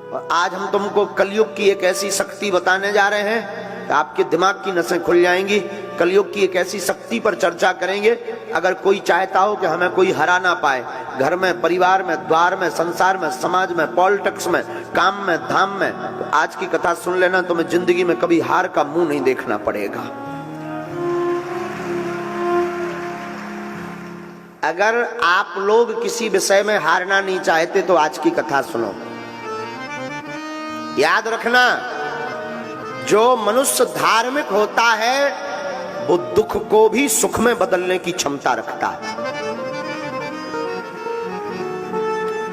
और आज हम तुमको कलयुग की एक ऐसी शक्ति बताने जा रहे हैं कि आपके दिमाग की नसें खुल जाएंगी। कलयुग की एक ऐसी शक्ति पर चर्चा करेंगे। अगर कोई चाहता हो कि हमें कोई हरा ना पाए, घर में, परिवार में, द्वार में, संसार में, समाज में, पॉलिटिक्स में, काम में, धाम में, तो आज की कथा सुन लेना। तुम्हें जिंदगी में कभी हार का मुंह नहीं देखना पड़ेगा। अगर आप लोग किसी विषय में हारना नहीं चाहते तो आज की कथा सुनो। याद रखना, जो मनुष्य धार्मिक होता है वो दुख को भी सुख में बदलने की क्षमता रखता है।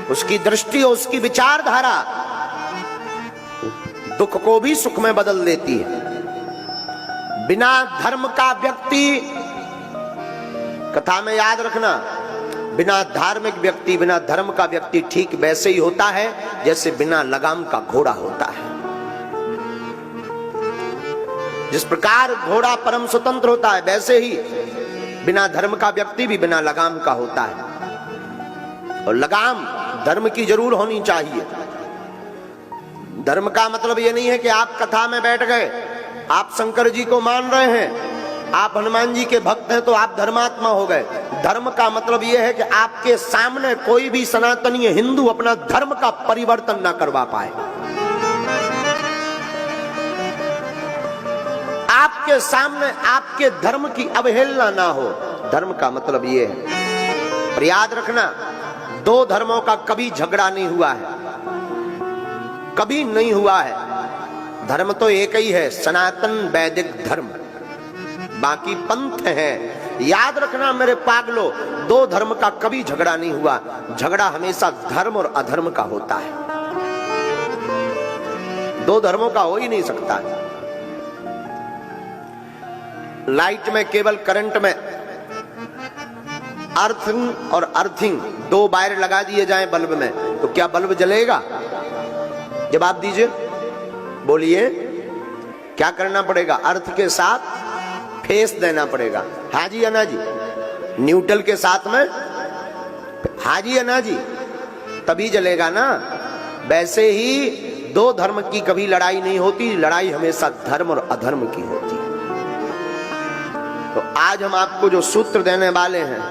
उसकी दृष्टि, उसकी विचारधारा दुख को भी सुख में बदल देती है। बिना धर्म का व्यक्ति, कथा में याद रखना, बिना धार्मिक व्यक्ति, बिना धर्म का व्यक्ति ठीक वैसे ही होता है जैसे बिना लगाम का घोड़ा होता है। जिस प्रकार घोड़ा परम स्वतंत्र होता है, वैसे ही बिना धर्म का व्यक्ति भी बिना लगाम का होता है। और लगाम धर्म की जरूर होनी चाहिए। धर्म का मतलब ये नहीं है कि आप कथा में बैठ गए, आप शंकर जी को मान रहे हैं, आप हनुमान जी के भक्त हैं तो आप धर्मात्मा हो गए। धर्म का मतलब यह है कि आपके सामने कोई भी सनातनी हिंदू अपना धर्म का परिवर्तन ना करवा पाए। आपके सामने आपके धर्म की अवहेलना ना हो। धर्म का मतलब यह है। पर याद रखना, दो धर्मों का कभी झगड़ा नहीं हुआ है, कभी नहीं हुआ है। धर्म तो एक ही है, सनातन वैदिक धर्म, बाकी पंथ है। याद रखना मेरे पागलो, दो धर्म का कभी झगड़ा नहीं हुआ। झगड़ा हमेशा धर्म और अधर्म का होता है। दो धर्मों का हो ही नहीं सकता। लाइट में, केबल करंट में अर्थिंग और अर्थिंग दो वायर लगा दिए जाएं बल्ब में, तो क्या बल्ब जलेगा? जवाब दीजिए, बोलिए। क्या करना पड़ेगा? अर्थ के साथ फेस देना पड़ेगा। हाँ जी या ना जी? न्यूट्रल के साथ में हाँ जी या ना जी? तभी जलेगा ना। वैसे ही दो धर्म की कभी लड़ाई नहीं होती, लड़ाई हमेशा धर्म और अधर्म की होती है। तो आज हम आपको जो सूत्र देने वाले हैं,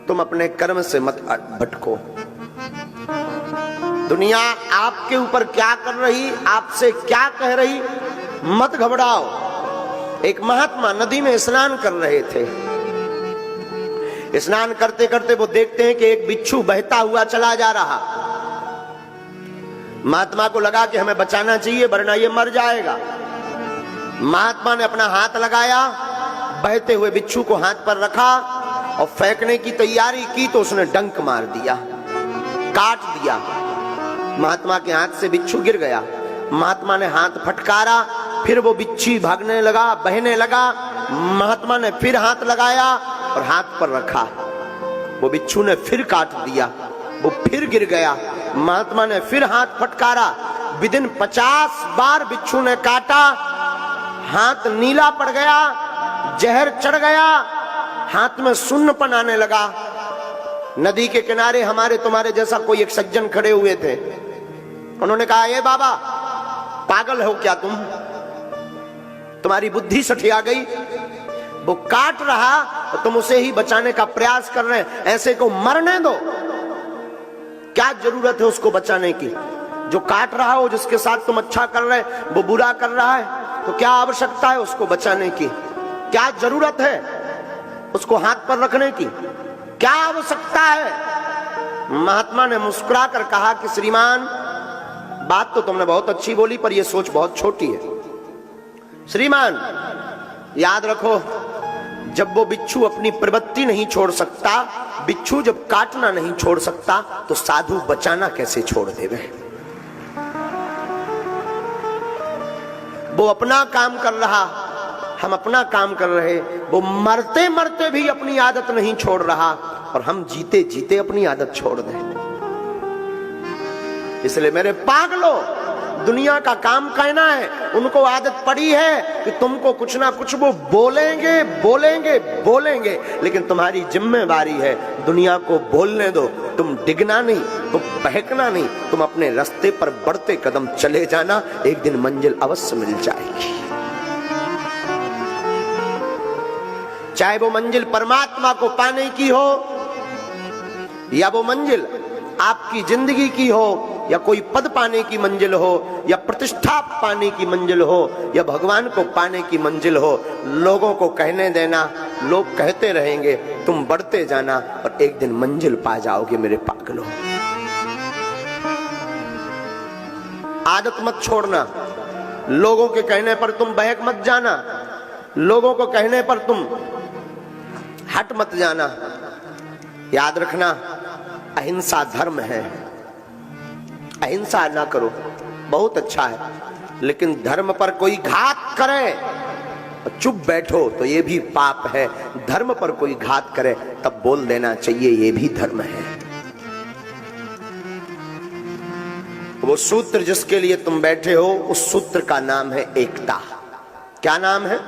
तुम अपने कर्म से मत भटको। दुनिया आपके ऊपर क्या कर रही, आपसे क्या कह रही, मत घबराओ। एक महात्मा नदी में स्नान कर रहे थे। स्नान करते करते वो देखते हैं कि एक बिच्छू बहता हुआ चला जा रहा। महात्मा को लगा कि हमें बचाना चाहिए वरना ये मर जाएगा। महात्मा ने अपना हाथ लगाया, बहते हुए बिच्छू को हाथ पर रखा और फेंकने की तैयारी की तो उसने डंक मार दिया, काट दिया। महात्मा के हाथ से बिच्छू गिर गया। महात्मा ने हाथ फटकारा, फिर वो बिच्छू भागने लगा, बहने लगा। महात्मा ने फिर हाथ लगाया और हाथ पर रखा। वो बिच्छू ने फिर काट दिया, वो फिर गिर गया। महात्मा ने फिर हाथ फटकारा। विदिन 50 बार बिच्छू ने काटा, हाथ नीला पड़ गया, जहर चढ़ गया, हाथ में सुन्नपन आने लगा। नदी के किनारे हमारे तुम्हारे जैसा कोई एक सज्जन खड़े हुए थे। उन्होंने कहा, ये बाबा पागल हो क्या तुम? तुम्हारी बुद्धि सठिया गई? वो काट रहा तो तुम उसे ही बचाने का प्रयास कर रहे हैं। ऐसे को मरने दो। क्या जरूरत है उसको बचाने की? जो काट रहा हो, जिसके साथ तुम अच्छा कर रहे हैं, वो बुरा कर रहा है, तो क्या आवश्यकता है उसको बचाने की? क्या जरूरत है उसको हाथ पर रखने की? क्या आवश्यकता है? महात्मा ने मुस्कुरा कर कहा कि श्रीमान, बात तो तुमने बहुत अच्छी बोली पर यह सोच बहुत छोटी है। श्रीमान, याद रखो, जब वो बिच्छू अपनी प्रवृत्ति नहीं छोड़ सकता, बिच्छू जब काटना नहीं छोड़ सकता, तो साधु बचाना कैसे छोड़ देवे? वो अपना काम कर रहा, हम अपना काम कर रहे। वो मरते मरते भी अपनी आदत नहीं छोड़ रहा और हम जीते जीते अपनी आदत छोड़ दें। इसलिए मेरे पागलों, दुनिया का काम कहना है, उनको आदत पड़ी है कि तुमको कुछ ना कुछ वो बोलेंगे बोलेंगे बोलेंगे, लेकिन तुम्हारी जिम्मेवारी है दुनिया को बोलने दो, तुम डिगना नहीं, तुम बहकना नहीं, तुम अपने रास्ते पर बढ़ते कदम चले जाना, एक दिन मंजिल अवश्य मिल जाएगी। चाहे वो मंजिल परमात्मा को पाने की हो, या वो मंजिल आपकी जिंदगी की हो, या कोई पद पाने की मंजिल हो, या प्रतिष्ठा पाने की मंजिल हो, या भगवान को पाने की मंजिल हो, लोगों को कहने देना, लोग कहते रहेंगे, तुम बढ़ते जाना और एक दिन मंजिल पा जाओगे मेरे पागलों। आदत मत छोड़ना, लोगों के कहने पर तुम बहक मत जाना, लोगों को कहने पर तुम हट मत जाना। याद रखना, अहिंसा धर्म है, अहिंसा ना करो, बहुत अच्छा है, लेकिन धर्म पर कोई घात करे और चुप बैठो तो ये भी पाप है। धर्म पर कोई घात करे तब बोल देना चाहिए, ये भी धर्म है। वो सूत्र जिसके लिए तुम बैठे हो, उस सूत्र का नाम है एकता। क्या नाम है?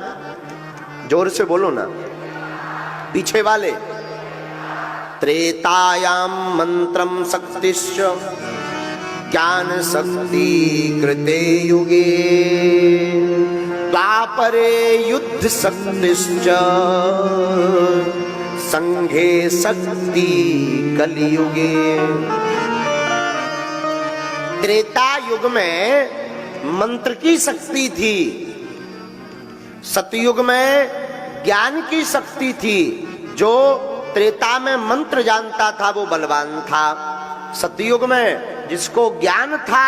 जोर से बोलो ना, पीछे वाले। त्रेतायाम मंत्रम शक्तिश्च ज्ञान शक्ति कृते युगे, द्वापरे युद्ध शक्तिश्च संघे शक्ति कलियुगे। त्रेता युग में मंत्र की शक्ति थी, सतयुग में ज्ञान की शक्ति थी। जो त्रेता में मंत्र जानता था वो बलवान था, सतयुग में जिसको ज्ञान था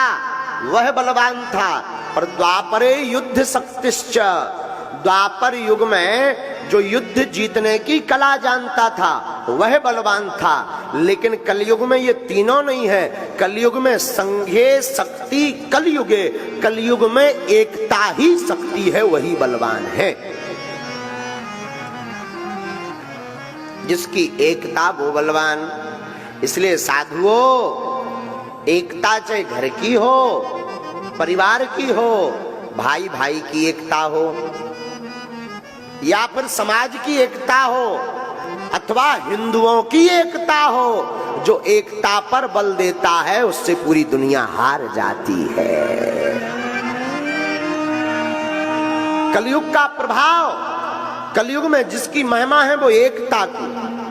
वह बलवान था। पर द्वापरे युद्ध शक्तिश्च, द्वापर युग में जो युद्ध जीतने की कला जानता था वह बलवान था। लेकिन कलयुग में ये तीनों नहीं है, कलयुग में संघे शक्ति कलयुगे, कलयुग में एकता ही शक्ति है, वही बलवान है। जिसकी एकता वो बलवान। इसलिए साधुओं, एकता चाहे घर की हो, परिवार की हो, भाई भाई की एकता हो, या फिर समाज की एकता हो, अथवा हिंदुओं की एकता हो, जो एकता पर बल देता है उससे पूरी दुनिया हार जाती है। कलयुग का प्रभाव, कलयुग में जिसकी महिमा है वो एकता की।